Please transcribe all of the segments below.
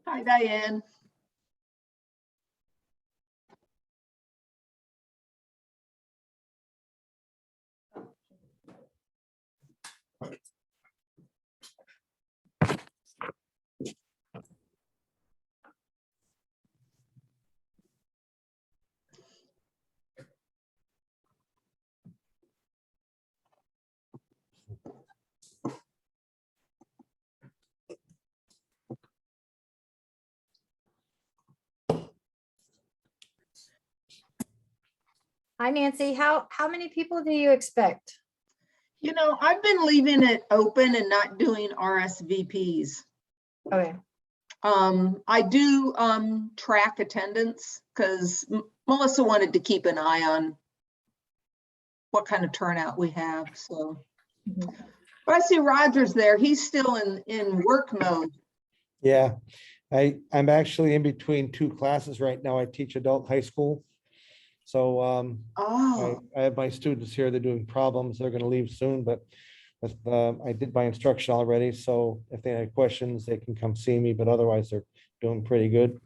Hi, Diane. Hi, Nancy. How many people do you expect? You know, I've been leaving it open and not doing RSVPs. Okay. I do track attendance because Melissa wanted to keep an eye on what kind of turnout we have. So, but I see Roger's there. He's still in work mode. Yeah, I'm actually in between two classes right now. I teach adult high school. So Oh, I have my students here. They're doing problems. They're going to leave soon, but I did my instruction already. So if they have questions, they can come see me, but otherwise they're doing pretty good.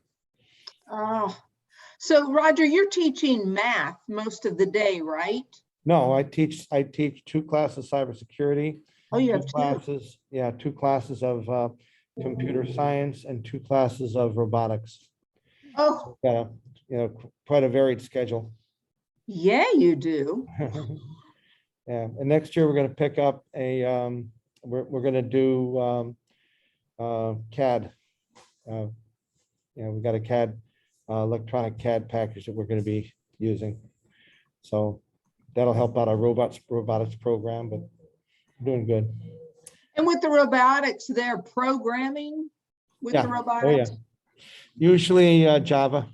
oh. So Roger, you're teaching math most of the day, right? No, I teach two classes cybersecurity. Oh, you have Two two. classes, yeah, two classes of computer science and two classes of robotics. Oh, Got a, quite a varied schedule. yeah, you do. Yeah, and next year we're going to pick up a we're going to do CAD. We got a CAD electronic CAD package that we're going to be using. So that'll help out our robotics program, but doing good. And with the robotics, they're programming with Yeah. the Oh, robotics. yeah. Usually Java,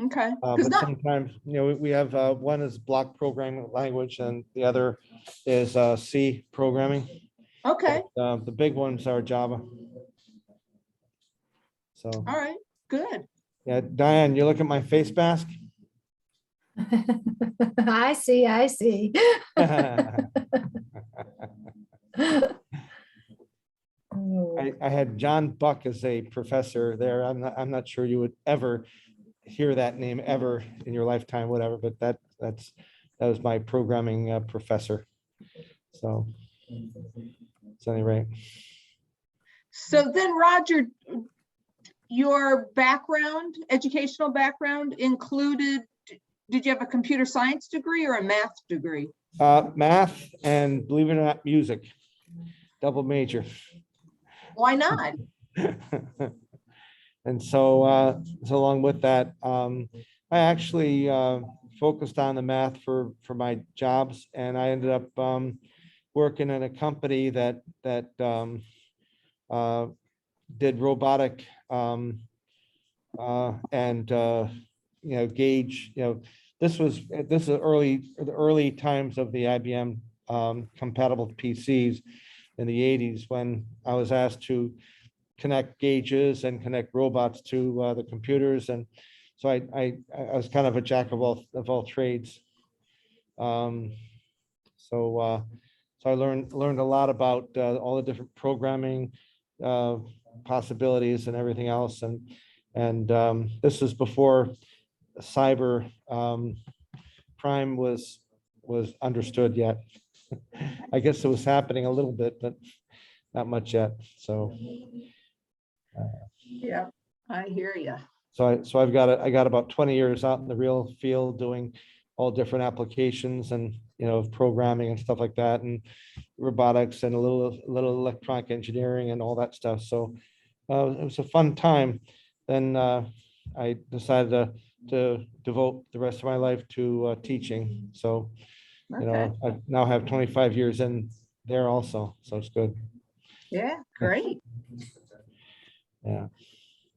Okay. but Because not sometimes, we have one is block programming language and the other is C programming. okay. The big ones are Java. So, All right. Good. yeah, Diane, you look at my face mask. I see. I had John Buck as a professor there. I'm not sure you would ever hear that name ever in your lifetime, whatever, but that was my programming professor. So anyway. So then, Roger, your background, educational background included, did you have a computer science degree or a math degree? Math and, believe it or not, music, double major. Why not? And so along with that, I actually focused on the math for my jobs, and I ended up working in a company that did robotic and gauge. This is the early times of the IBM compatible PCs in the 80s, when I was asked to connect gauges and connect robots to the computers, and so I was kind of a jack of all trades. So I learned a lot about all the different programming possibilities and everything else, and this is before cyber crime was understood yet. I guess it was happening a little bit, but not much yet. So Yeah, I hear you. so I got about 20 years out in the real field doing all different applications and programming and stuff like that, and robotics and a little electronic engineering and all that stuff. So it was a fun time. Then I decided to devote the rest of my life to teaching. So Okay. I now have 25 years in there also, so it's good. Yeah, great. Yeah.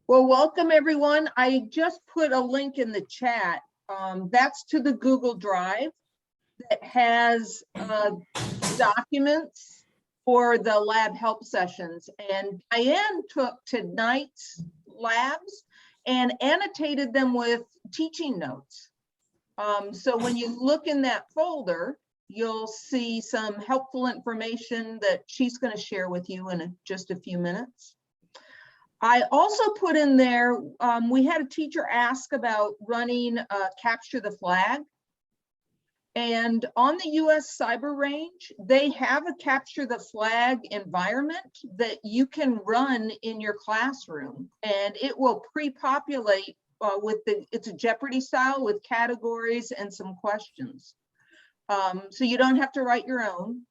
Well, welcome everyone. I just put a link in the chat. That's to the Google Drive that has documents for the lab help sessions. And Diane took tonight's labs and annotated them with teaching notes. So when you look in that folder, you'll see some helpful information that she's going to share with you in just a few minutes. I also put in there, we had a teacher ask about running Capture the Flag. And on the US Cyber Range, they have a Capture the Flag environment that you can run in your classroom, and it will pre-populate it's a Jeopardy style with categories and some questions. So you don't have to write your own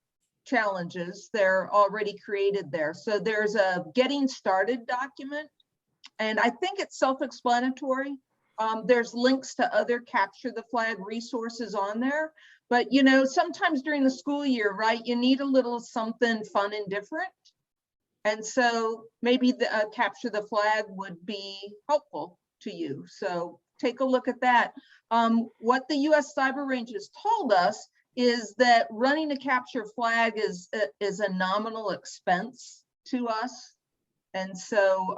challenges. They're already created there. So there's a getting started document, and I think it's self-explanatory. There's links to other Capture the Flag resources on there, but you know, sometimes during the school year, right, you need a little something fun and different. And so maybe the Capture the Flag would be helpful to you. So take a look at that. What the US Cyber Range has told us is that running a Capture Flag is a nominal expense to us. And so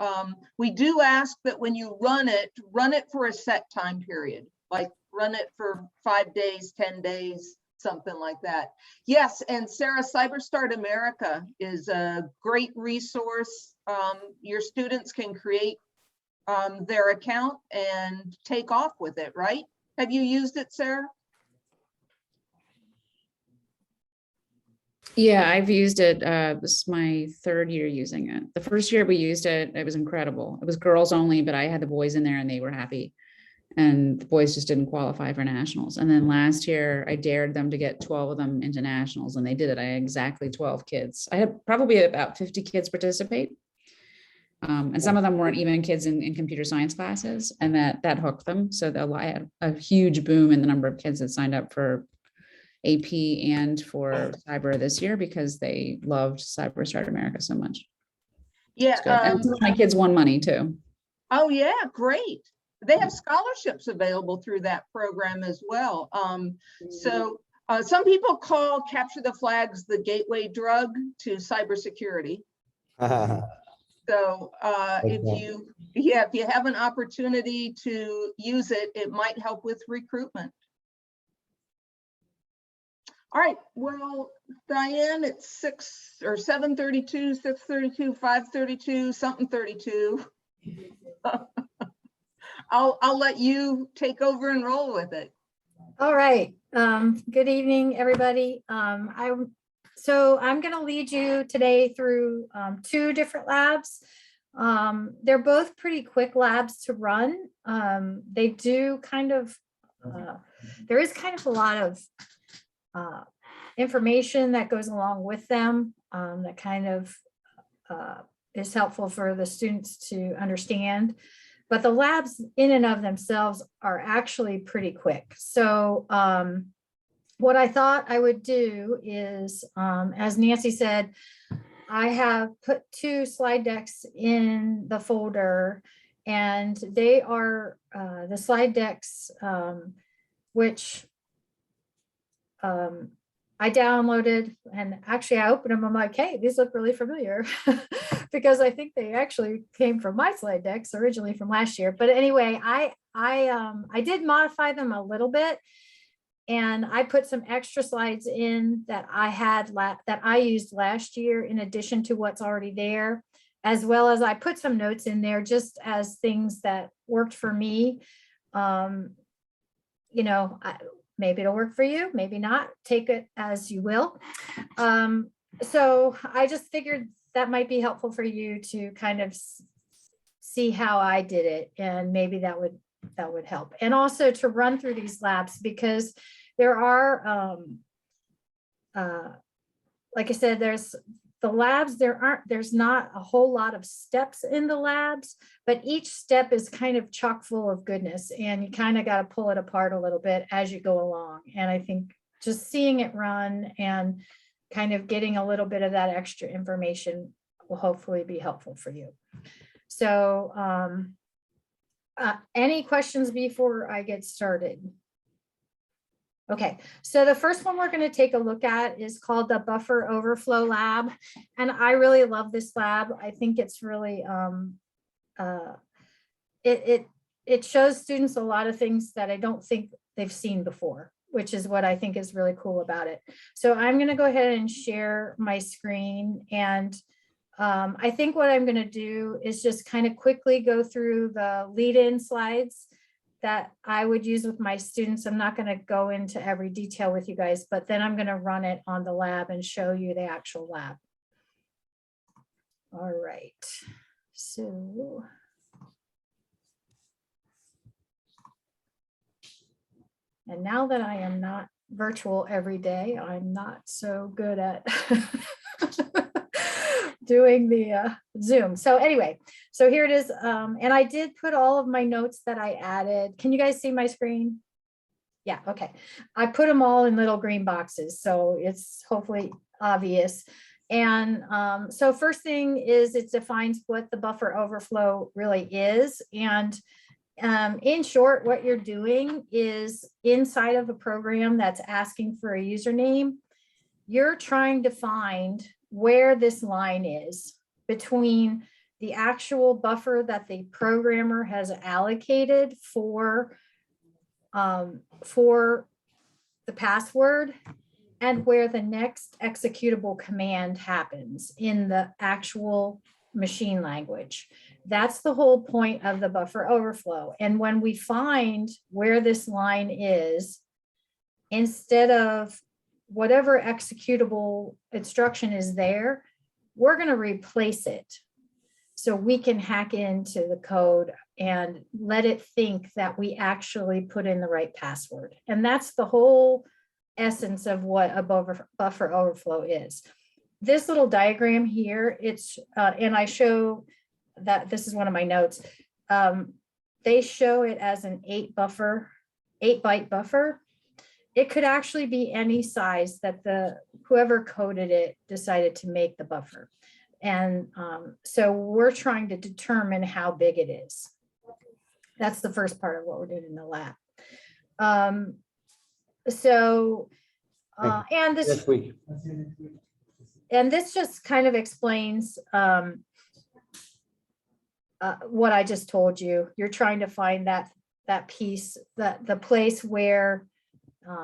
we do ask that when you run it for a set time period, like run it for 5 days, 10 days, something like that. Yes, and Sarah, CyberStart America is a great resource. Your students can create their account and take off with it, right? Have you used it, Sarah? Yeah, I've used it. This is my third year using it. The first year we used it, it was incredible. It was girls only, but I had the boys in there and they were happy. And the boys just didn't qualify for nationals. And then last year I dared them to get 12 of them into nationals, and they did it. I had exactly 12 kids. I had probably about 50 kids participate. And some of them weren't even kids in computer science classes, and that hooked them. So I had a huge boom in the number of kids that signed up for AP and for cyber this year because they loved CyberStart America so much. Yeah. And some of my kids won money too. Oh yeah, great. They have scholarships available through that program as well. So some people call Capture the Flags the gateway drug to cybersecurity. So if you have an opportunity to use it, it might help with recruitment. All right, well, Diane, it's 6 or 7:32, 6:32, 5:32, something 32. I'll let you take over and roll with it. All right. Good evening, everybody. So I'm going to lead you today through 2 different labs. They're both pretty quick labs to run. They do kind of, there is kind of a lot of information that goes along with them that kind of is helpful for the students to understand. But the labs in and of themselves are actually pretty quick. So what I thought I would do is, as Nancy said, I have put 2 slide decks in the folder, and they are the slide decks, which I downloaded, and actually I opened them. I'm like, hey, these look really familiar because I think they actually came from my slide decks originally from last year. But anyway, I did modify them a little bit, and I put some extra slides in that I used last year in addition to what's already there, as well as I put some notes in there just as things that worked for me. You know, maybe it'll work for you, maybe not, take it as you will. So I just figured that might be helpful for you to kind of see how I did it, and maybe that would help. And also to run through these labs, because there are, like I said, there's the labs, there's not a whole lot of steps in the labs, but each step is kind of chock full of goodness, and you kind of got to pull it apart a little bit as you go along. And I think just seeing it run and kind of getting a little bit of that extra information will hopefully be helpful for you. So any questions before I get started? Okay, so the first one we're going to take a look at is called the Buffer Overflow Lab. And I really love this lab. I think it's really, it shows students a lot of things that I don't think they've seen before, which is what I think is really cool about it. So I'm going to go ahead and share my screen, and I think what I'm going to do is just kind of quickly go through the lead-in slides that I would use with my students. I'm not going to go into every detail with you guys, but then I'm going to run it on the lab and show you the actual lab. All right. So and now that I am not virtual every day, I'm not so good at doing the Zoom. So anyway, so here it is. And I did put all of my notes that I added. Can you guys see my screen? Yeah, okay. I put them all in little green boxes, so it's hopefully obvious. And so first thing is it defines what the buffer overflow really is. And in short, what you're doing is inside of a program that's asking for a username, you're trying to find where this line is between the actual buffer that the programmer has allocated for the password and where the next executable command happens in the actual machine language. That's the whole point of the buffer overflow. And when we find where this line is, instead of whatever executable instruction is there, we're going to replace it. So we can hack into the code and let it think that we actually put in the right password. And that's the whole essence of what a buffer overflow is. This little diagram here, it's, and I show that this is one of my notes. They show it as an 8-byte buffer. It could actually be any size that whoever coded it decided to make the buffer. And so we're trying to determine how big it is. That's the first part of what we're doing in the lab. And this just kind of explains what I just told you. You're trying to find that piece, the place where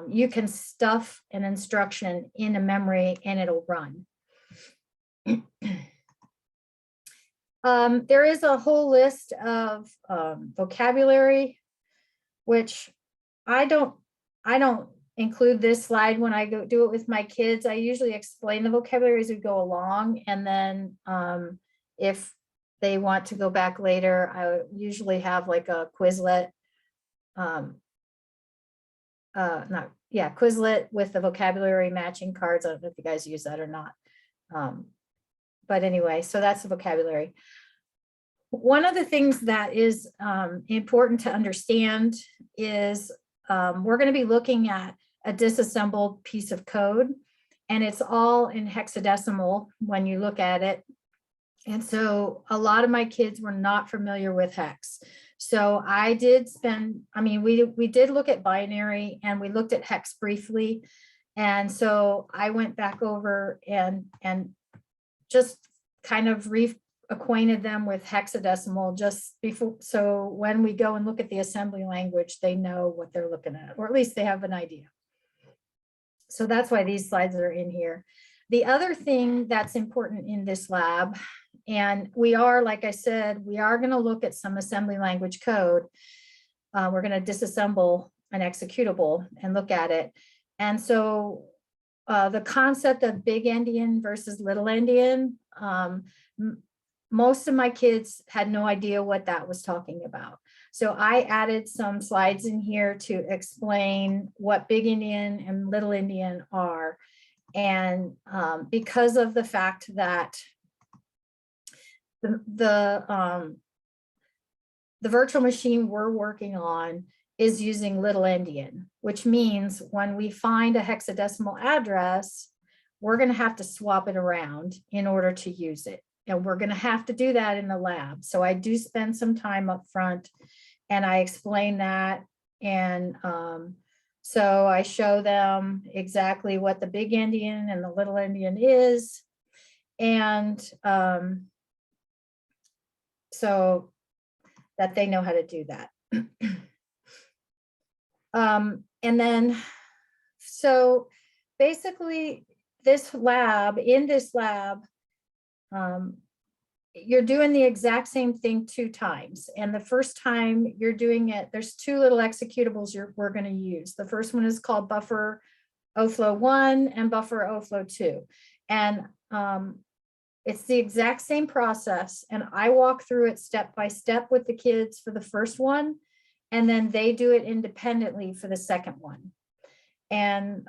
you can stuff an instruction in a memory and it'll run. There is a whole list of vocabulary, which I don't include this slide when I go do it with my kids. I usually explain the vocabulary as we go along, and then if they want to go back later, I usually have like a Quizlet, Quizlet with the vocabulary matching cards. I don't know if you guys use that or not. But anyway, so that's the vocabulary. One of the things that is important to understand is we're going to be looking at a disassembled piece of code, and it's all in hexadecimal when you look at it. And so a lot of my kids were not familiar with hex. So I did we did look at binary and we looked at hex briefly. And so I went back over and just kind of reacquainted them with hexadecimal just before. So when we go and look at the assembly language, they know what they're looking at, or at least they have an idea. So that's why these slides are in here. The other thing that's important in this lab, and we are, like I said, we are going to look at some assembly language code. We're going to disassemble an executable and look at it. And so the concept of big endian versus little endian, most of my kids had no idea what that was talking about. So I added some slides in here to explain what big endian and little endian are. And because of the fact that the virtual machine we're working on is using little endian, which means when we find a hexadecimal address, we're going to have to swap it around in order to use it. And we're going to have to do that in the lab. So I do spend some time up front and I explain that. And so I show them exactly what the big endian and the little endian is. And so that they know how to do that. And then, so basically in this lab, you're doing the exact same thing 2 times. And the first time you're doing it, there's 2 little executables we're going to use. The first one is called Buffer Overflow 1 and Buffer Overflow 2. And it's the exact same process. And I walk through it step by step with the kids for the first one. And then they do it independently for the second one. And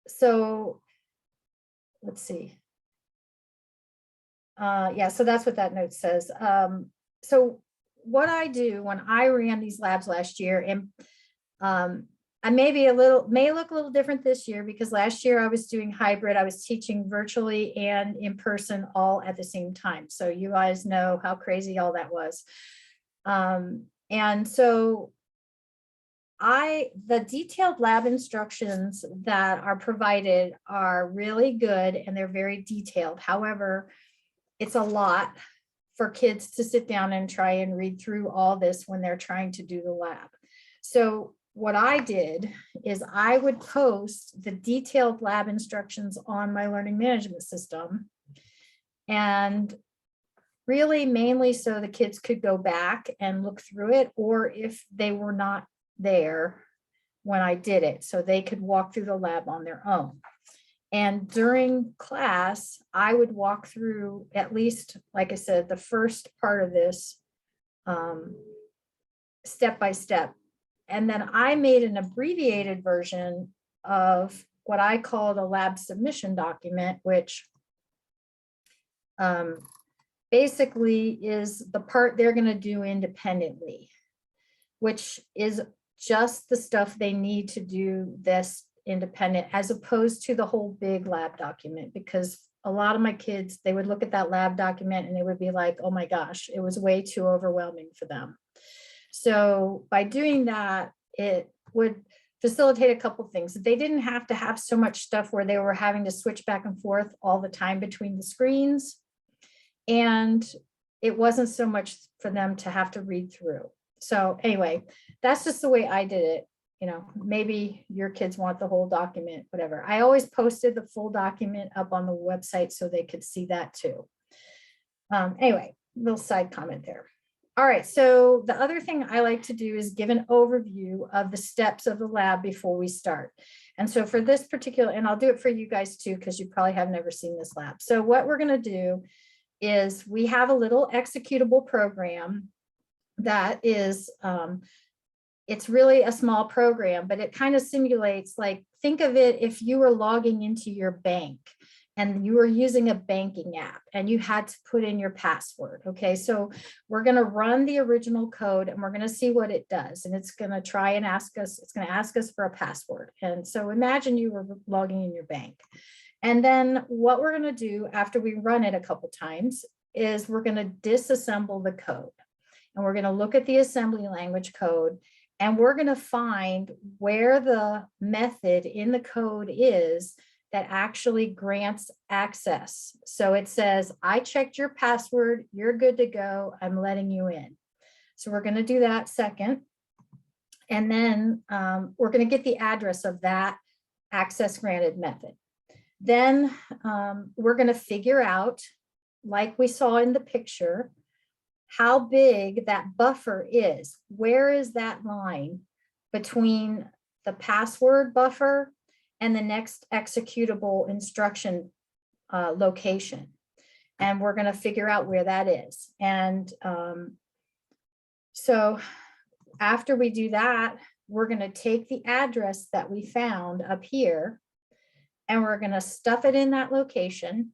so let's see. Yeah, so that's what that note says. So what I do when I ran these labs last year, and I may look a little different this year, because last year I was doing hybrid. I was teaching virtually and in person all at the same time. So you guys know how crazy all that was. And so the detailed lab instructions that are provided are really good and they're very detailed. However, it's a lot for kids to sit down and try and read through all this when they're trying to do the lab. So what I did is I would post the detailed lab instructions on my learning management system, and really mainly so the kids could go back and look through it, or if they were not there when I did it, so they could walk through the lab on their own. And during class, I would walk through at least, like I said, the first part of this step by step. And then I made an abbreviated version of what I called a lab submission document, which basically is the part they're going to do independently, which is just the stuff they need to do this independent, as opposed to the whole big lab document. Because a lot of my kids, they would look at that lab document and they would be like, oh my gosh, it was way too overwhelming for them. So by doing that, it would facilitate a couple things. They didn't have to have so much stuff where they were having to switch back and forth all the time between the screens. And it wasn't so much for them to have to read through. So anyway, that's just the way I did it. You know, maybe your kids want the whole document, whatever. I always posted the full document up on the website so they could see that too. Anyway, little side comment there. All right, so the other thing I like to do is give an overview of the steps of the lab before we start. And so for this particular, and I'll do it for you guys too, because you probably have never seen this lab. So what we're going to do is we have a little executable program that is, it's really a small program, but it kind of simulates, like, think of it if you were logging into your bank and you were using a banking app and you had to put in your password. Okay, so we're going to run the original code and we're going to see what it does. And it's going to try and ask us, it's going to ask us for a password. And so imagine you were logging in your bank. And then what we're going to do after we run it a couple times is we're going to disassemble the code. And we're going to look at the assembly language code, and we're going to find where the method in the code is that actually grants access. So it says, I checked your password, you're good to go, I'm letting you in. So we're going to do that second. And then we're going to get the address of that access granted method. Then we're going to figure out, like we saw in the picture, how big that buffer is. Where is that line between the password buffer and the next executable instruction location? And we're going to figure out where that is. And so after we do that, we're going to take the address that we found up here and we're going to stuff it in that location.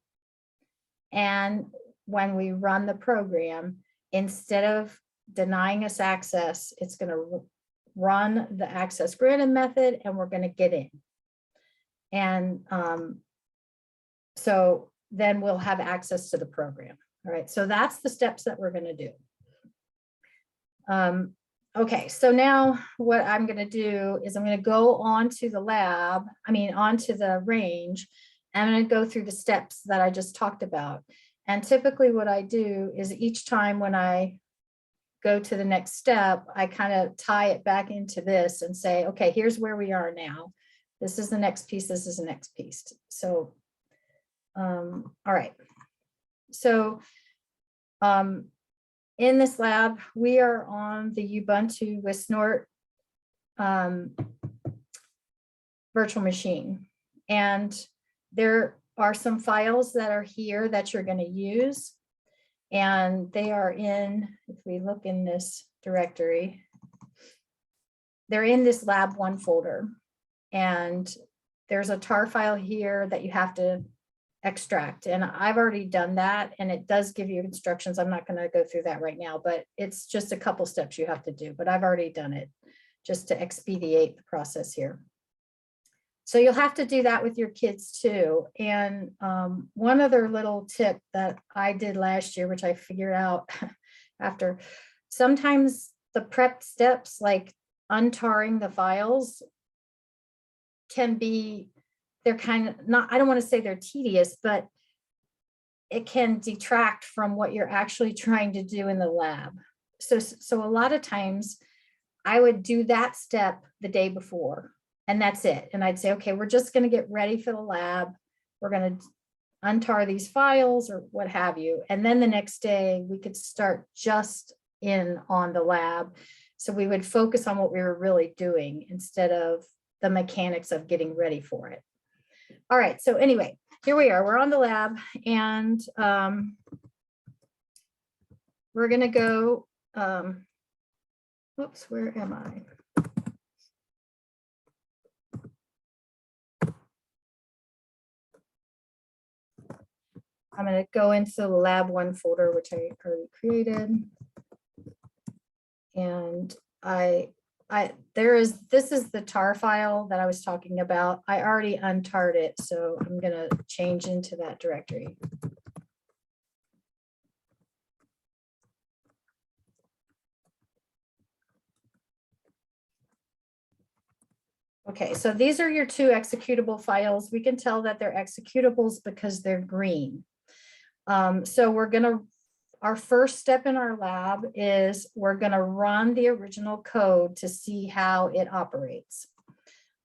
And when we run the program, instead of denying us access, it's going to run the access granted method and we're going to get in. And so then we'll have access to the program. All right, so that's the steps that we're going to do. Okay, so now what I'm going to do is I'm going to go onto the lab, onto the range. I'm going to go through the steps that I just talked about. And typically what I do is each time when I go to the next step, I kind of tie it back into this and say, okay, here's where we are now. This is the next piece. This is the next piece. So All right. So in this lab, we are on the Ubuntu with Snort virtual machine. And there are some files that are here that you're going to use. And they are in, if we look in this directory, they're in this lab 1 folder. And there's a tar file here that you have to extract. And I've already done that. And it does give you instructions. I'm not going to go through that right now, but it's just a couple steps you have to do. But I've already done it just to expedite the process here. So you'll have to do that with your kids too. And one other little tip that I did last year, which I figured out after, sometimes the prep steps like untarring the files can be, they're kind of not, I don't want to say they're tedious, but it can detract from what you're actually trying to do in the lab. So a lot of times I would do that step the day before. And that's it. And I'd say, okay, we're just going to get ready for the lab. We're going to untar these files or what have you. And then the next day we could start just in on the lab. So we would focus on what we were really doing instead of the mechanics of getting ready for it. All right. So anyway, here we are. We're on the lab and we're going to go. Whoops, where am I? I'm going to go into the lab 1 folder, which I already created. And this is the tar file that I was talking about. I already untarred it, so I'm going to change into that directory. Okay, so these are your 2 executable files. We can tell that they're executables because they're green. So we're going to, our first step in our lab is we're going to run the original code to see how it operates.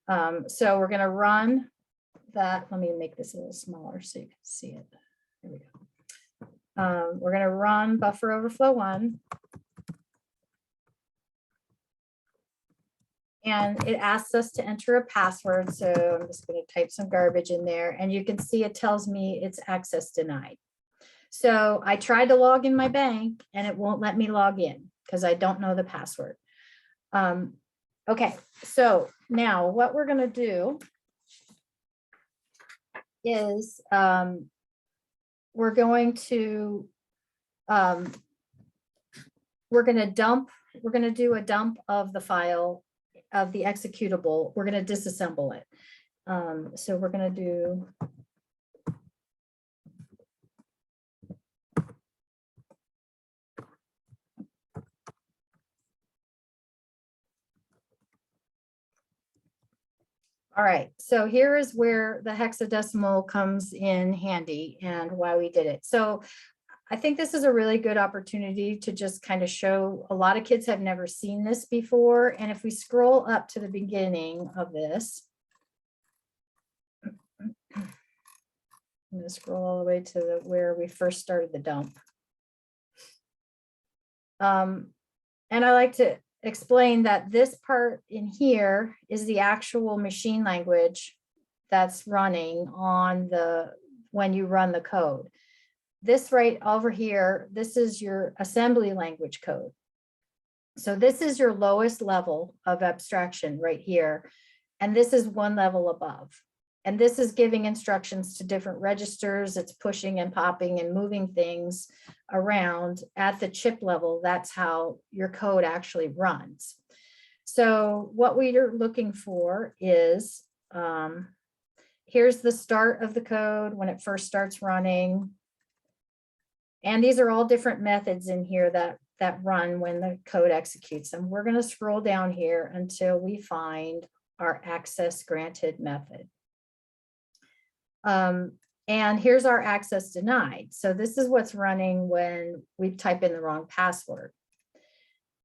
So we're going to run that. Let me make this a little smaller so you can see it. There we go. We're going to run buffer overflow 1. And it asks us to enter a password. So I'm just going to type some garbage in there. And you can see it tells me it's access denied. So I tried to log in my bank and it won't let me log in because I don't know the password. Okay, so now what we're going to do is we're going to do a dump of the file of the executable. We're going to disassemble it. So we're going to do all right, so here is where the hexadecimal comes in handy and why we did it. So I think this is a really good opportunity to just kind of show, a lot of kids have never seen this before. And if we scroll up to the beginning of this, I'm going to scroll all the way to where we first started the dump. And I like to explain that this part in here is the actual machine language that's running on when you run the code. This right over here, this is your assembly language code. So this is your lowest level of abstraction right here. And this is 1 level above. And this is giving instructions to different registers. It's pushing and popping and moving things around at the chip level. That's how your code actually runs. So what we are looking for is, here's the start of the code when it first starts running. And these are all different methods in here that run when the code executes. And we're going to scroll down here until we find our access granted method. And here's our access denied. So this is what's running when we type in the wrong password.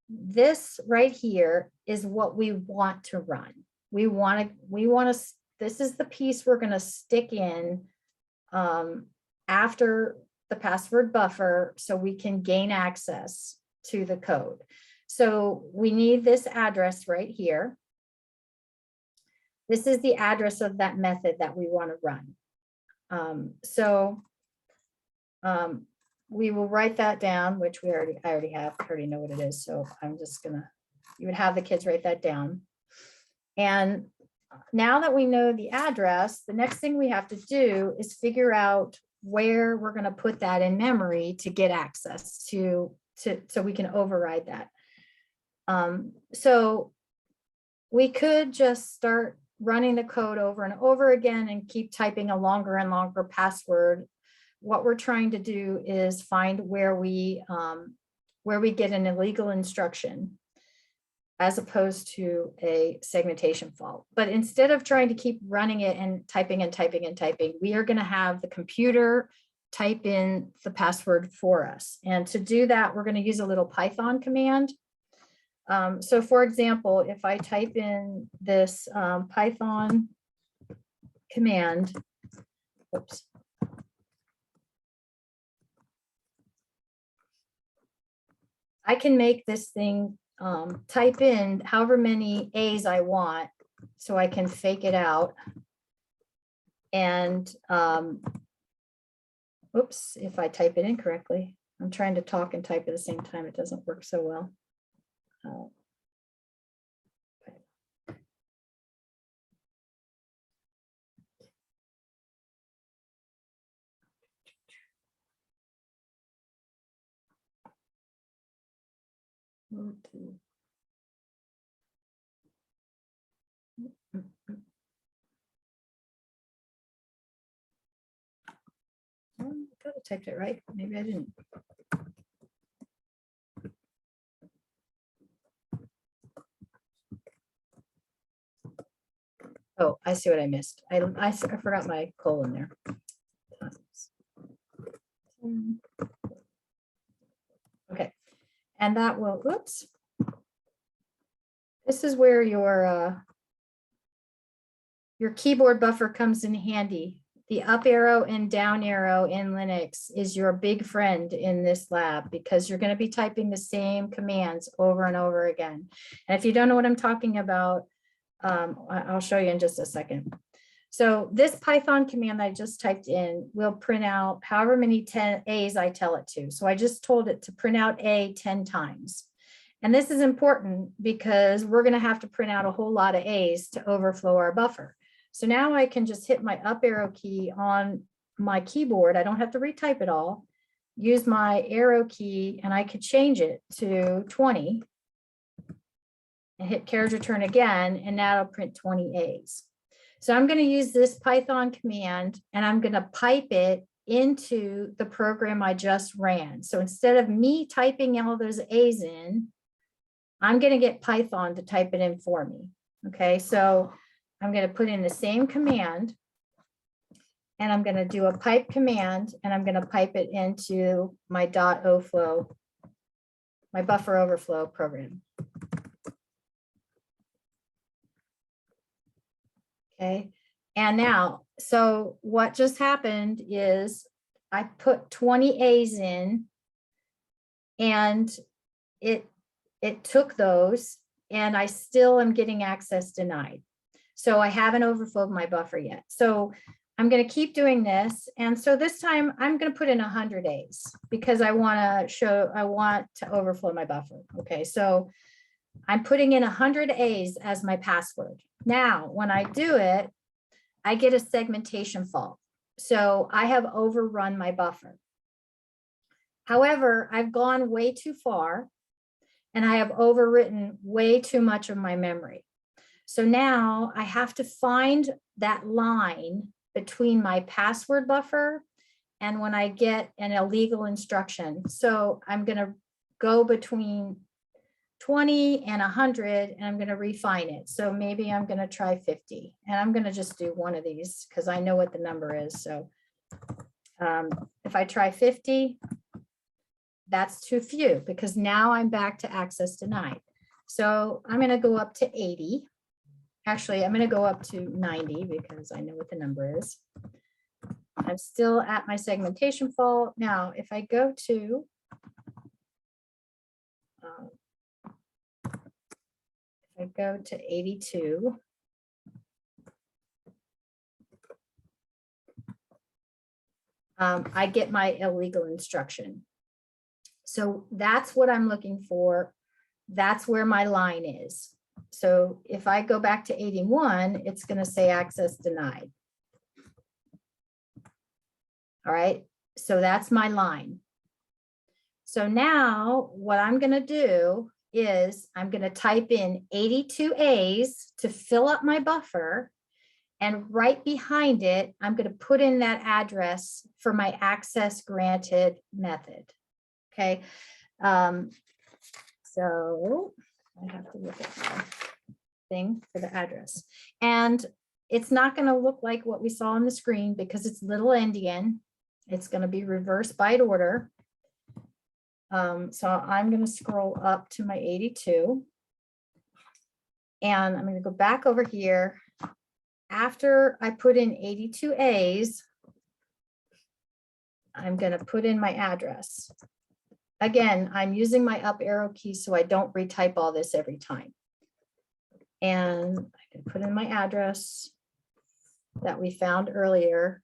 This right here is what we want to run. We want to, this is the piece we're going to stick in after the password buffer so we can gain access to the code. So we need this address right here. This is the address of that method that we want to run. We will write that down, which I already know what it is. So I'm just gonna, you would have the kids write that down. And now that we know the address, the next thing we have to do is figure out where we're going to put that in memory to get access to so we can override that. So we could just start running the code over and over again and keep typing a longer and longer password. What we're trying to do is find where we get an illegal instruction as opposed to a segmentation fault. But instead of trying to keep running it and typing and typing and typing, we are going to have the computer type in the password for us. And to do that, we're going to use a little Python command. So for example, if I type in this Python command, oops. I can make this thing type in however many A's I want so I can fake it out. And oops, if I type it incorrectly, I'm trying to talk and type at the same time. It doesn't work so well. I thought I typed it right. Maybe I didn't. Oh, I see what I missed. I forgot my colon there. Okay, and that will, oops. This is where your keyboard buffer comes in handy. The up arrow and down arrow in Linux is your big friend in this lab because you're going to be typing the same commands over and over again. And if you don't know what I'm talking about, I'll show you in just a second. So this Python command that I just typed in will print out however many 10 A's I tell it to. So I just told it to print out A 10 times. And this is important because we're going to have to print out a whole lot of A's to overflow our buffer. So now I can just hit my up arrow key on my keyboard. I don't have to retype it all. Use my arrow key and I could change it to 20 and hit carriage return again, and now it'll print 20 A's. So I'm going to use this Python command and I'm going to pipe it into the program I just ran. So instead of me typing all those A's in, I'm going to get Python to type it in for me. Okay, so I'm going to put in the same command and I'm going to do a pipe command and I'm going to pipe it into my .oflow, my buffer overflow program. Okay, and now, so what just happened is I put 20 A's in and it took those and I still am getting access denied. So I haven't overflowed my buffer yet. So I'm going to keep doing this. And so this time I'm going to put in 100 A's because I want to overflow my buffer. Okay, so I'm putting in 100 A's as my password. Now, when I do it, I get a segmentation fault. So I have overrun my buffer. However, I've gone way too far and I have overwritten way too much of my memory. So now I have to find that line between my password buffer and when I get an illegal instruction. So I'm going to go between 20 and 100 and I'm going to refine it. So maybe I'm going to try 50 and I'm going to just do one of these because I know what the number is. So if I try 50, that's too few because now I'm back to access denied. So I'm going to go up to 80. Actually, I'm going to go up to 90 because I know what the number is. I'm still at my segmentation fault. Now, if I go to if I go to 82, I get my illegal instruction. So that's what I'm looking for. That's where my line is. So if I go back to 81, it's going to say access denied. All right, so that's my line. So now what I'm going to do is I'm going to type in 82 A's to fill up my buffer. And right behind it, I'm going to put in that address for my access granted method. Okay. So I have to look at my thing for the address. And it's not going to look like what we saw on the screen because it's little endian. It's going to be reverse byte order. So I'm going to scroll up to my 82. And I'm going to go back over here. After I put in 82 A's, I'm going to put in my address. Again, I'm using my up arrow key so I don't retype all this every time. And I can put in my address that we found earlier.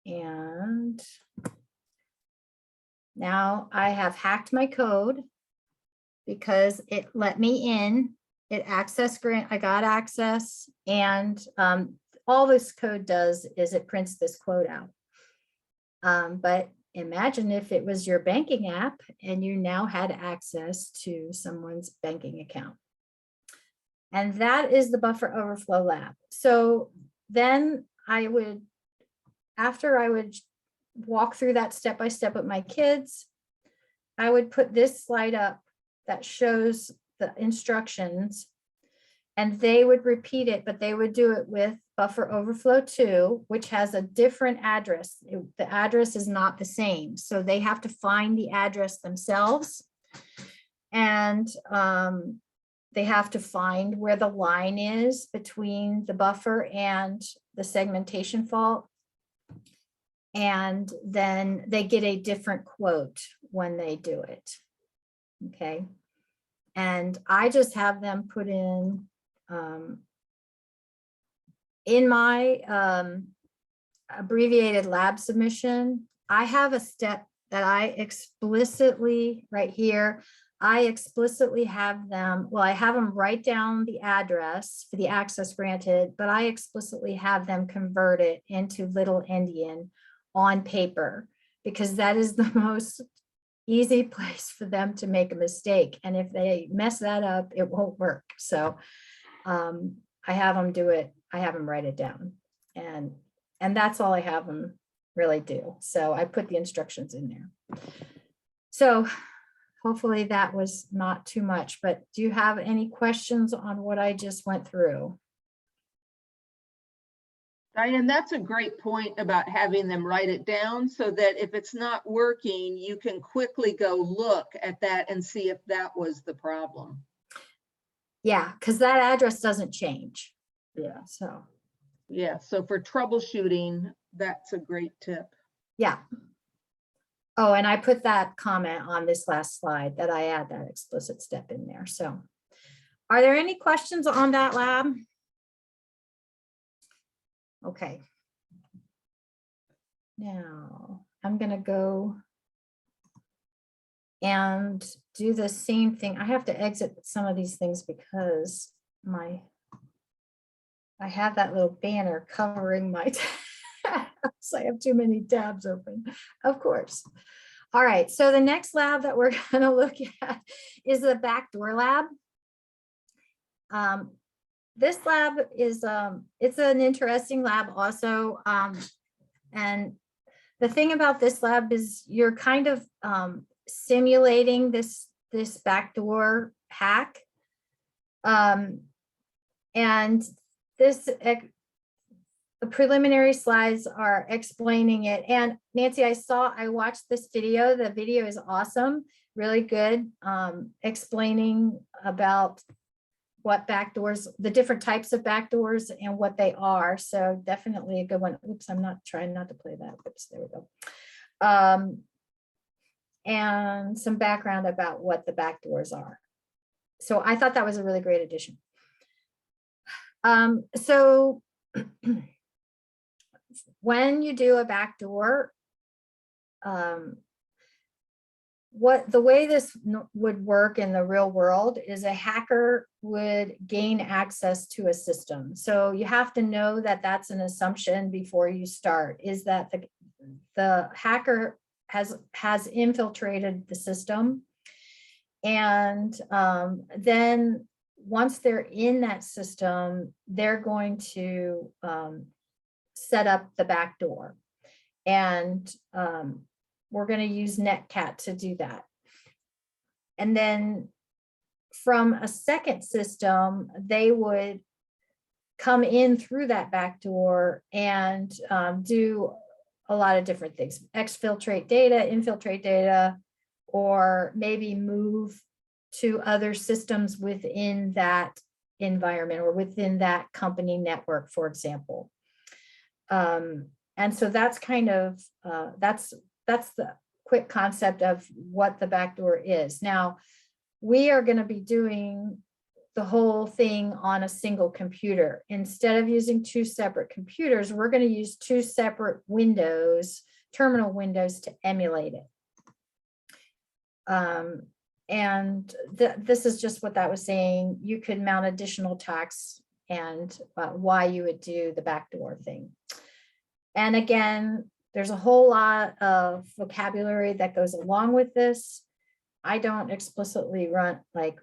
And now I have hacked my code because it let me in. It access grant, I got access, and all this code does is it prints this quote out. But imagine if it was your banking app and you now had access to someone's banking account. And that is the buffer overflow lab. So then I would, after I would walk through that step by step with my kids, I would put this slide up that shows the instructions and they would repeat it, but they would do it with buffer overflow 2, which has a different address. The address is not the same. So they have to find the address themselves. And they have to find where the line is between the buffer and the segmentation fault. And then they get a different quote when they do it. Okay. And I just have them put in my abbreviated lab submission. I have a step that I explicitly, right here, I explicitly have them, well, I have them write down the address for the access granted, but I explicitly have them convert it into little endian on paper, because that is the most easy place for them to make a mistake. And if they mess that up, it won't work. So I have them do it. I have them write it down, and that's all I have them really do. So I put the instructions in there. So hopefully that was not too much, but do you have any questions on what I just went through? Diane, that's a great point about having them write it down so that if it's not working, you can quickly go look at that and see if that was the problem. Yeah, because that address doesn't change. Yeah, so. Yeah, so for troubleshooting, that's a great tip. Yeah. Oh, and I put that comment on this last slide that I add that explicit step in there. So are there any questions on that lab? Okay. Now I'm going to go and do the same thing. I have to exit some of these things because I have that little banner covering my tabs. I have too many tabs open, of course. All right, so the next lab that we're going to look at is the Backdoor lab. This lab is it's an interesting lab also, and the thing about this lab is you're kind of simulating this backdoor hack, and this the preliminary slides are explaining it. And Nancy, I watched this video. The video is awesome, really good, explaining about what backdoors, the different types of backdoors and what they are. So definitely a good one. Oops, I'm not trying not to play that. Oops, there we go. And some background about what the backdoors are. So I thought that was a really great addition. So when you do a backdoor, the way this would work in the real world is a hacker would gain access to a system. So you have to know that that's an assumption before you start, is that the hacker has infiltrated the system. And then once they're in that system, they're going to set up the backdoor. And we're going to use Netcat to do that. And then from a second system, they would come in through that backdoor and do a lot of different things, exfiltrate data, infiltrate data, or maybe move to other systems within that environment or within that company network, for example. And so that's kind of, that's the quick concept of what the backdoor is. Now, we are going to be doing the whole thing on a single computer. Instead of using two separate computers, we're going to use two separate windows, terminal windows, to emulate it. And this is just what that was saying. You could mount additional attacks and why you would do the backdoor thing. And again, there's a whole lot of vocabulary that goes along with this. I don't explicitly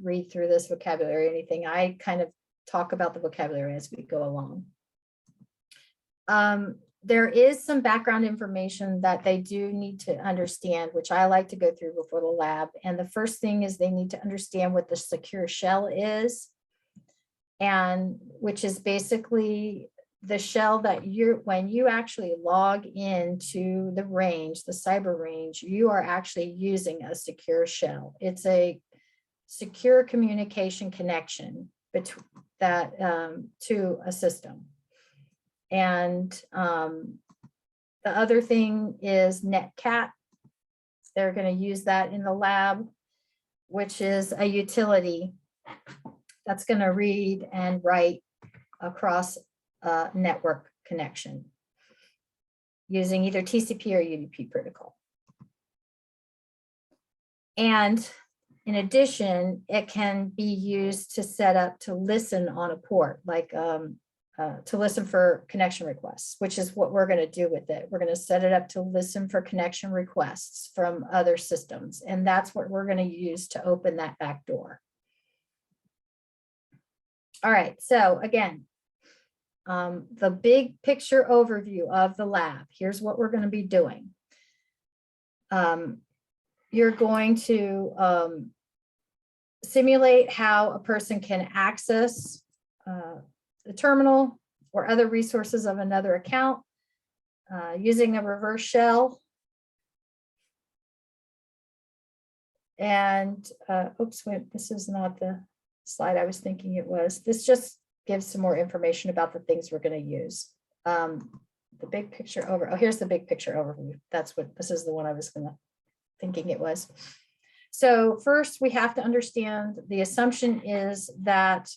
read through this vocabulary or anything. I kind of talk about the vocabulary as we go along. There is some background information that they do need to understand, which I like to go through before the lab. And the first thing is they need to understand what the secure shell is, and which is basically the shell that when you actually log into the range, the cyber range, you are actually using a secure shell. It's a secure communication connection between that to a system. And the other thing is Netcat. They're going to use that in the lab, which is a utility that's going to read and write across a network connection using either TCP or UDP protocol. And in addition, it can be used to set up to listen on a port, like to listen for connection requests, which is what we're going to do with it. We're going to set it up to listen for connection requests from other systems. And that's what we're going to use to open that back door. All right, so again, the big picture overview of the lab. Here's what we're going to be doing. You're going to simulate how a person can access the terminal or other resources of another account using a reverse shell. And oops, wait, this is not the slide I was thinking it was. This just gives some more information about the things we're going to use. The big picture over. Oh, here's the big picture overview. That's what this is, the one I was thinking it was. So first, we have to understand the assumption is that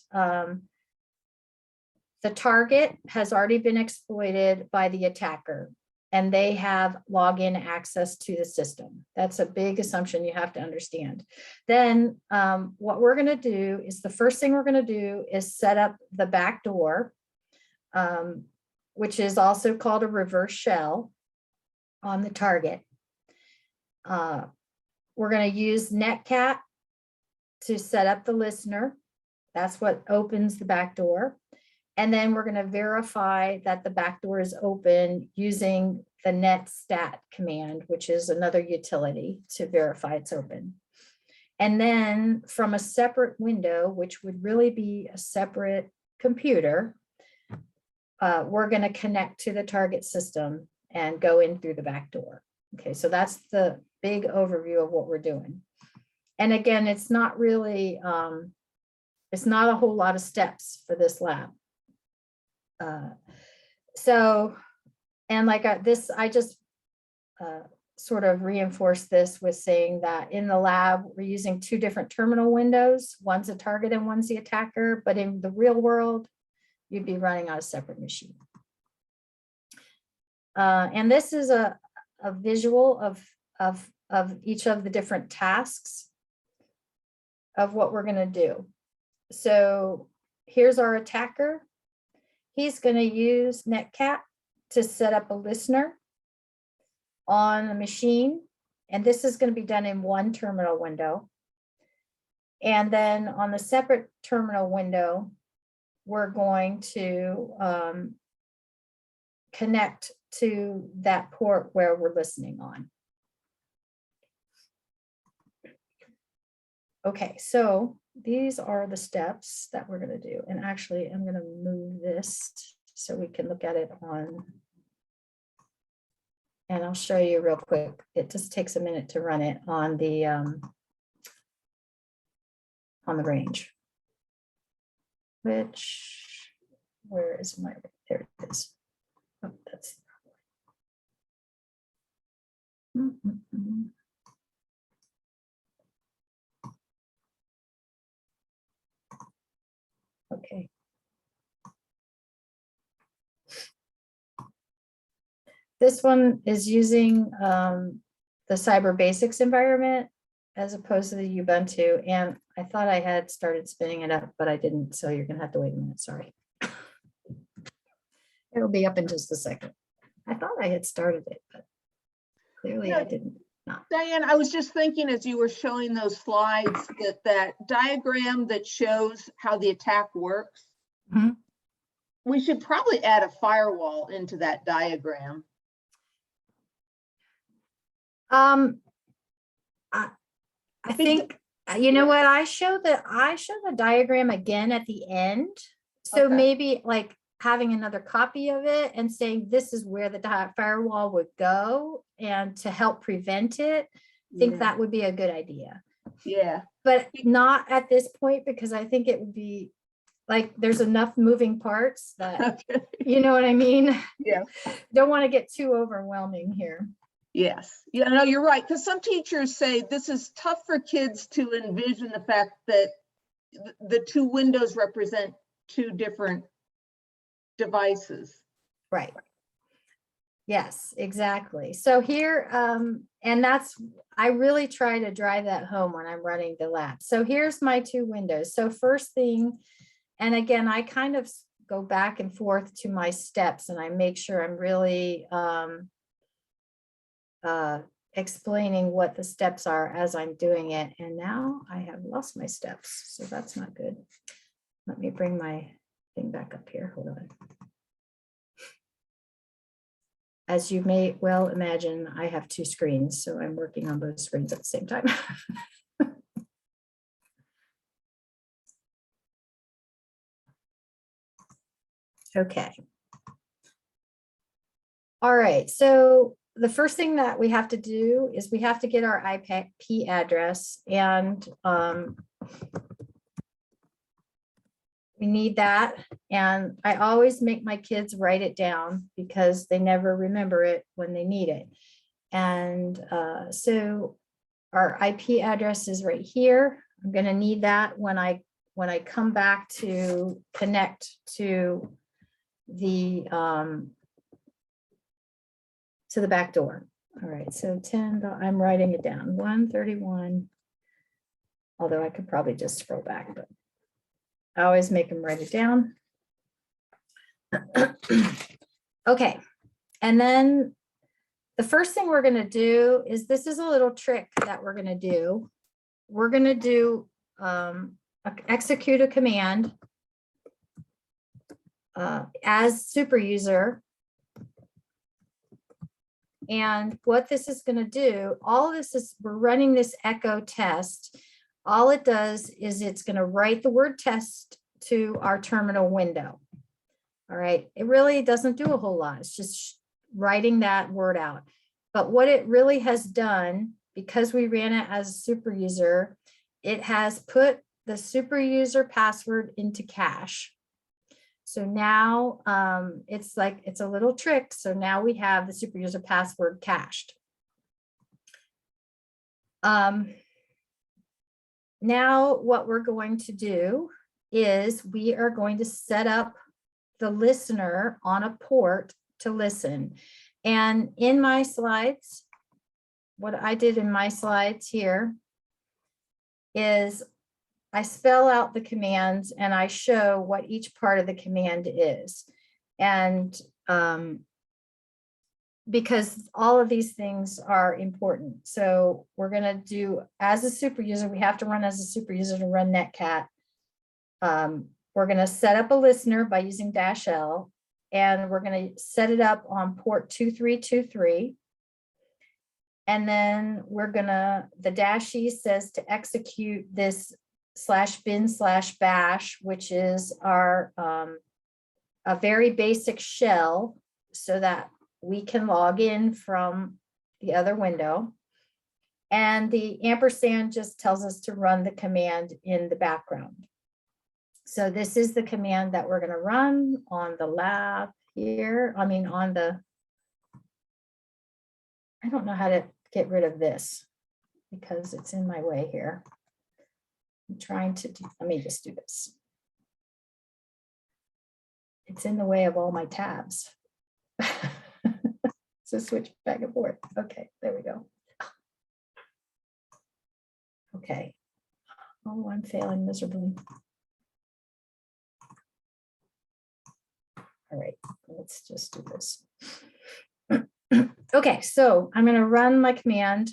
the target has already been exploited by the attacker, and they have login access to the system. That's a big assumption you have to understand. Then what we're going to do is the first thing we're going to do is set up the back door, which is also called a reverse shell on the target. We're going to use Netcat to set up the listener. That's what opens the back door. And then we're going to verify that the backdoor is open using the netstat command, which is another utility to verify it's open. And then from a separate window, which would really be a separate computer, we're going to connect to the target system and go in through the back door. Okay, so that's the big overview of what we're doing. And again, it's not really, it's not a whole lot of steps for this lab. And like I just sort of reinforced this with saying that in the lab, we're using 2 different terminal windows. One's a target and one's the attacker, but in the real world, you'd be running on a separate machine. And this is a visual of each of the different tasks of what we're going to do. So here's our attacker. He's going to use Netcat to set up a listener on the machine. And this is going to be done in one terminal window. And then on the separate terminal window, we're going to connect to that port where we're listening on. Okay, so these are the steps that we're going to do. And actually, I'm going to move this so we can look at it on. And I'll show you real quick. It just takes a minute to run it on the range. Which, where is my, there it is. Oh, that's. Okay. This one is using the Cyber Basics environment as opposed to the Ubuntu. And I thought I had started spinning it up, but I didn't. So you're going to have to wait a minute. Sorry. It'll be up in just a second. I thought I had started it, but clearly I didn't. Not. Diane, I was just thinking as you were showing those slides that diagram that shows how the attack works, we should probably add a firewall into that diagram. I think, you know what, I show the diagram again at the end. So Okay. maybe like having another copy of it and saying this is where the firewall would go, and to help prevent it, I think that would be a good idea. Yeah. But not at this point, because I think it would be like there's enough moving parts that, Okay. you know what I mean? Yeah. Don't want to get too overwhelming here. Yes. Yeah, no, you're right. Because some teachers say this is tough for kids to envision the fact that the 2 windows represent 2 different devices. Right. Yes, exactly. So here, and I really try to drive that home when I'm running the lab. So here's my 2 windows. So first thing, and again, I kind of go back and forth to my steps and I make sure I'm really explaining what the steps are as I'm doing it. And now I have lost my steps, so that's not good. Let me bring my thing back up here. Hold on. As you may well imagine, I have 2 screens, so I'm working on both screens at the same time. Okay. All right, so the first thing that we have to do is we have to get our IP address, and we need that. And I always make my kids write it down because they never remember it when they need it. And so our IP address is right here. I'm going to need that when I come back to connect to the back door. All right, so 10, I'm writing it down, 131. Although I could probably just scroll back, but I always make them write it down. Okay, and then the first thing we're going to do is, this is a little trick that we're going to do. We're going to do execute a command as super user. And what this is going to do, all this is, we're running this echo test. All it does is it's going to write the word test to our terminal window. All right, it really doesn't do a whole lot. It's just writing that word out. But what it really has done, because we ran it as a super user, it has put the super user password into cache. So now it's a little trick. So now we have the super user password cached. Now what we're going to do is we are going to set up the listener on a port to listen. And in my slides, what I did in my slides here is I spell out the commands and I show what each part of the command is. And because all of these things are important. So we're going to do, as a super user, we have to run as a super user to run Netcat. We're going to set up a listener by using -L, and we're going to set it up on port 2323. And then we're going to, the -E says to execute this /bin/bash, which is our a very basic shell so that we can log in from the other window. And the ampersand just tells us to run the command in the background. So this is the command that we're going to run on the lab here. I mean, on the, I don't know how to get rid of this because it's in my way here. I'm trying to do, let me just do this. It's in the way of all my tabs. So switch back and forth. Okay, there we go. Okay. Oh, I'm failing miserably. All right, let's just do this. Okay, so I'm going to run my command.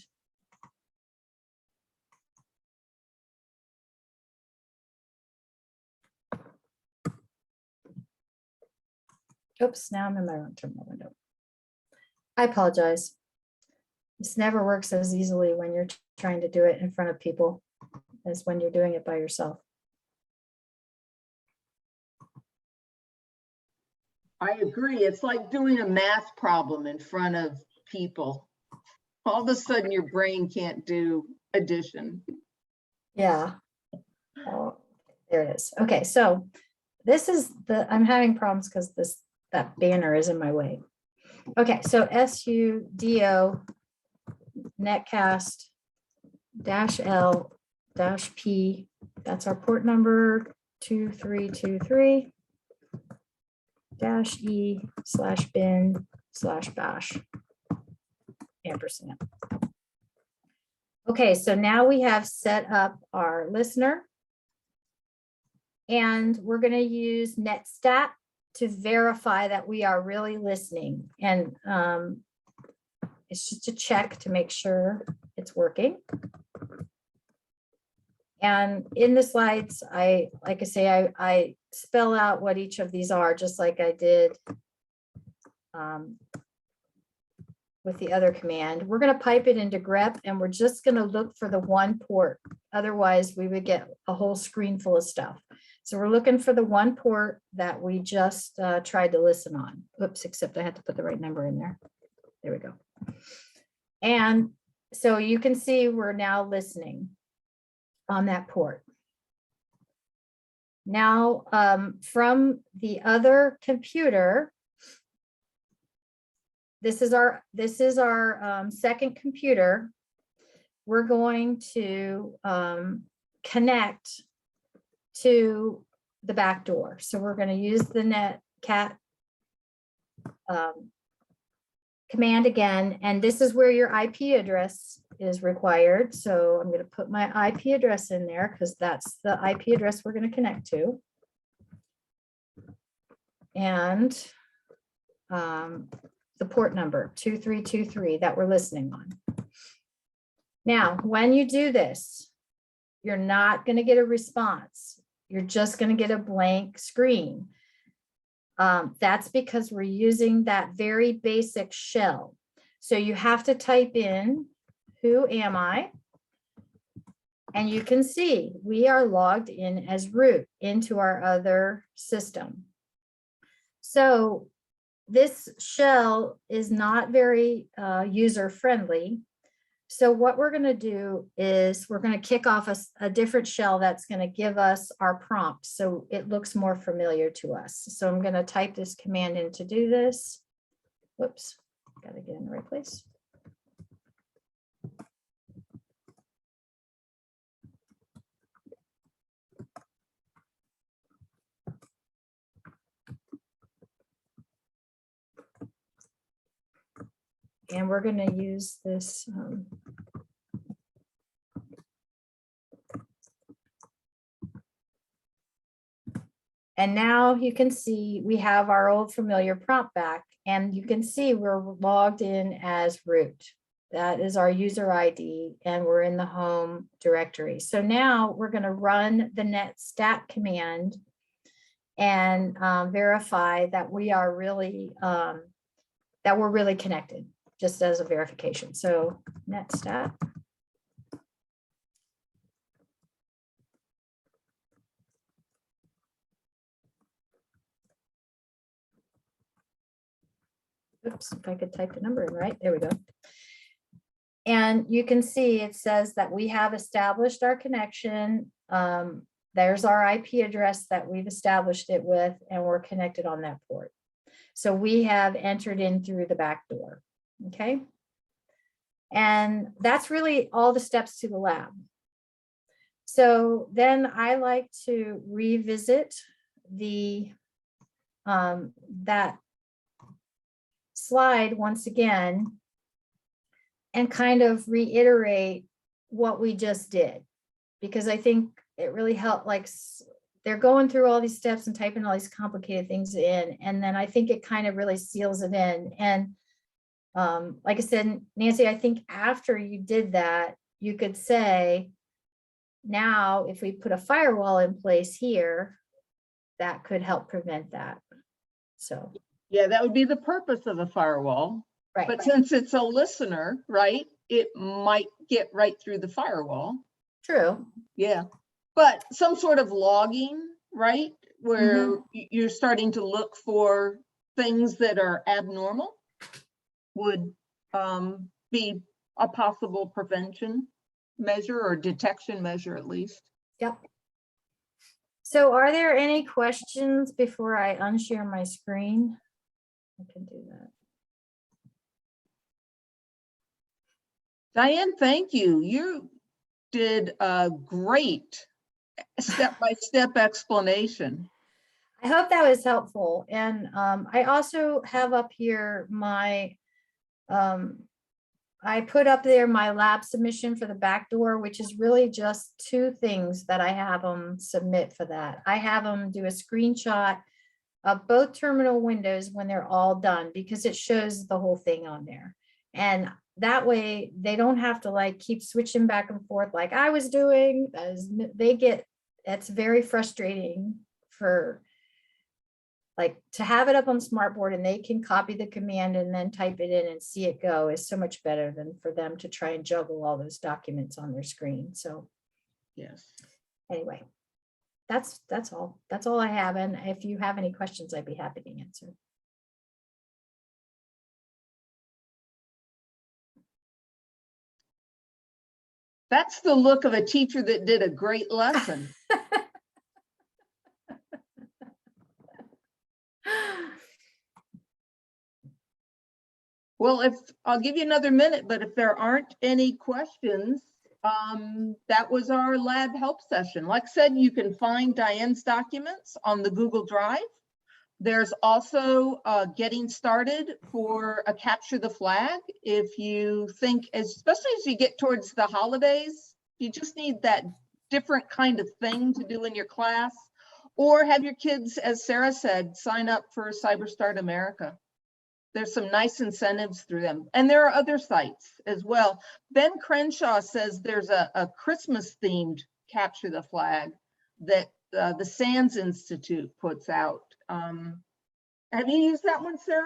Oops, now I'm in my own terminal window. I apologize. This never works as easily when you're trying to do it in front of people as when you're doing it by yourself. I agree. It's like doing a math problem in front of people. All of a sudden your brain can't do addition. Yeah. Oh, there it is. Okay, so this is the, I'm having problems because that banner is in my way. Okay, so sudo netcast -L-P, that's our port number 2323 -E/bin/bash ampersand. Okay, so now we have set up our listener and we're going to use netstat to verify that we are really listening. And it's just a check to make sure it's working. And in the slides, like I say, I spell out what each of these are, just like I did with the other command. We're going to pipe it into grep and we're just going to look for the one port. Otherwise, we would get a whole screen full of stuff. So we're looking for the one port that we just tried to listen on. Oops, except I had to put the right number in there. There we go. And so you can see we're now listening on that port. Now, from the other computer, this is our second computer. We're going to connect to the backdoor. So we're going to use the netcat command again, and this is where your IP address is required. So I'm going to put my IP address in there because that's the IP address we're going to connect to. And the port number 2323 that we're listening on. Now, when you do this, you're not going to get a response. You're just going to get a blank screen. That's because we're using that very basic shell. So you have to type in, who am I? And you can see we are logged in as root into our other system. So this shell is not very user friendly. So what we're going to do is we're going to kick off a different shell that's going to give us our prompt so it looks more familiar to us. So I'm going to type this command in to do this. Whoops, got to get in the right place. And we're going to use this. And now you can see we have our old familiar prompt back, and you can see we're logged in as root. That is our user ID, and we're in the home directory. So now we're going to run the netstat command and verify that we are really that we're really connected, just as a verification. So netstat. Oops, if I could type the number in right, there we go. And you can see it says that we have established our connection. There's our IP address that we've established it with, and we're connected on that port. So we have entered in through the back door, okay? And that's really all the steps to the lab. So then I like to revisit the that slide once again and kind of reiterate what we just did, because I think it really helped. Like, they're going through all these steps and typing all these complicated things in, and then I think it kind of really seals it in. And like I said, Nancy, I think after you did that, you could say, now if we put a firewall in place here, that could help prevent that. So Yeah, that would be the purpose of a firewall. right. But since it's a listener, right, it might get right through the firewall. True. Yeah, but some sort of logging, right, where you're starting to look for things that are abnormal would be a possible prevention measure or detection measure at least. Yep. So are there any questions before I unshare my screen? I can do that. Diane, thank you. You did a great step-by-step explanation. I hope that was helpful. And I also have up here my, I put up there my lab submission for the backdoor, which is really just two things that I have them submit for that. I have them do a screenshot of both terminal windows when they're all done, because it shows the whole thing on there. And that way they don't have to like keep switching back and forth like I was doing. As they get, it's very frustrating for like to have it up on smartboard and they can copy the command and then type it in and see it go is so much better than for them to try and juggle all those documents on their screen. So Yes. anyway, that's all I have. And if you have any questions, I'd be happy to answer. That's the look of a teacher that did a great lesson. Well, if I'll give you another minute, but if there aren't any questions, that was our lab help session. Like I said, you can find Diane's documents on the Google Drive. There's also getting started for a capture the flag. If you think, especially as you get towards the holidays, you just need that different kind of thing to do in your class, or have your kids, as Sarah said, sign up for CyberStart America. There's some nice incentives through them. And there are other sites as well. Ben Crenshaw says there's a Christmas themed capture the flag that the SANS Institute puts out. Have you used that one, Sarah?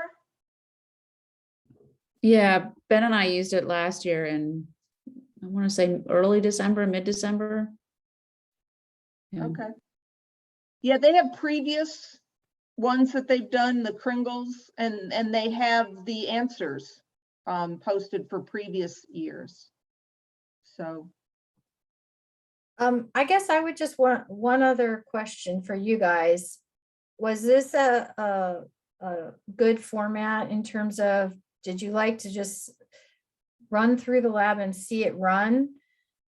Yeah, Ben and I used it last year in, I want to say early December, mid-December. Yeah. Okay. Yeah, they have previous ones that they've done, the Kringles, and they have the answers posted for previous years. So. I guess I would just want one other question for you guys. Was this a good format in terms of, did you like to just run through the lab and see it run?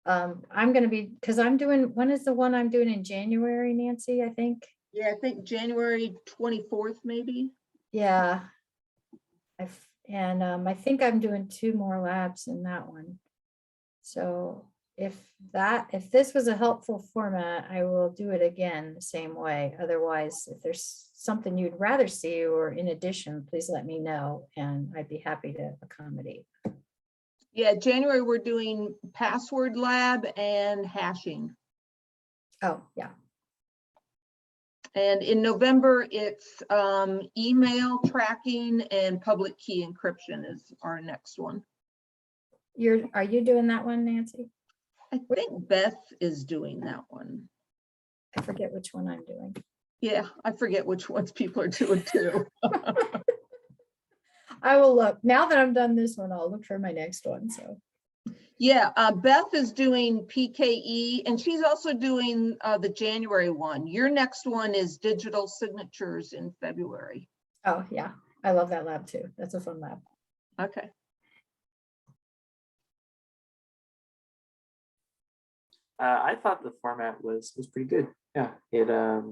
I'm going to be, because I'm doing, when is the one I'm doing in January, Nancy, I think? Yeah, I think January 24th, maybe. Yeah. I think I'm doing 2 more labs in that one. So if this was a helpful format, I will do it again the same way. Otherwise, if there's something you'd rather see or in addition, please let me know and I'd be happy to accommodate. Yeah, January, we're doing password lab and hashing. Oh, yeah. And in November, it's email tracking and public key encryption is our next one. Are you doing that one, Nancy? I think Beth is doing that one. I forget which one I'm doing. Yeah, I forget which ones people are doing too. I will look. Now that I'm done this one, I'll look for my next one. So Yeah, Beth is doing PKE and she's also doing the January one. Your next one is digital signatures in February. oh yeah, I love that lab too. That's a fun lab. Okay. I thought the format was pretty good. Yeah, I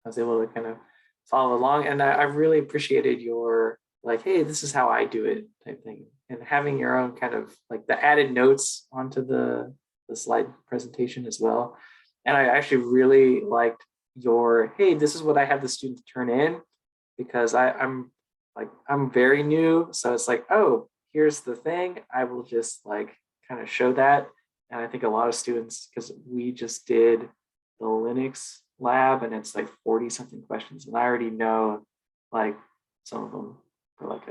was able to kind of follow along, and I really appreciated your like, hey, this is how I do it type thing, and having your own kind of like the added notes onto the slide presentation as well. And I actually really liked your, hey, this is what I have the students turn in, because I'm very new, so it's like, oh, here's the thing. I will just like kind of show that. And I think a lot of students, because we just did the Linux lab and it's like 40 something questions. And I already know like some of them are like,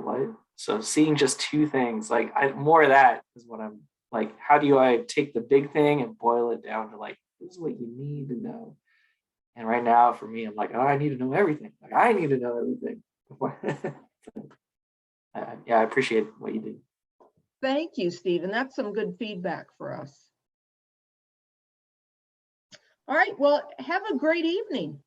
what? So seeing just 2 things, like more of that is what I'm like, how do I take the big thing and boil it down to like, this is what you need to know. And right now for me, I'm like, oh, I need to know everything. Like I need to know everything. Yeah, I appreciate what you did. Thank you, Stephen. That's some good feedback for us. All right, well, have a great evening.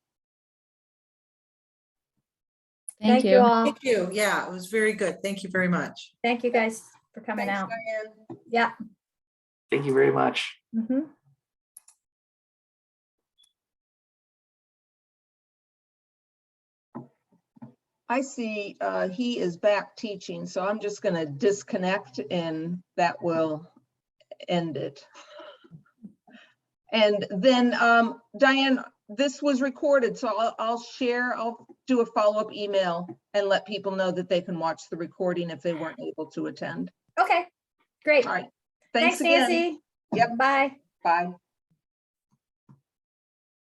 Thank you all. Thank you. Yeah, it was very good. Thank you very much. Thank you guys for coming Thanks, out. Diane. Yeah. Thank you very much. Mhm. I see he is back teaching, so I'm just going to disconnect and that will end it. And then Diane, this was recorded, so I'll do a follow-up email and let people know that they can watch the recording if they weren't able to attend. Okay, great. All right. Thanks, Thanks again. Nancy. Yep. Bye. Bye.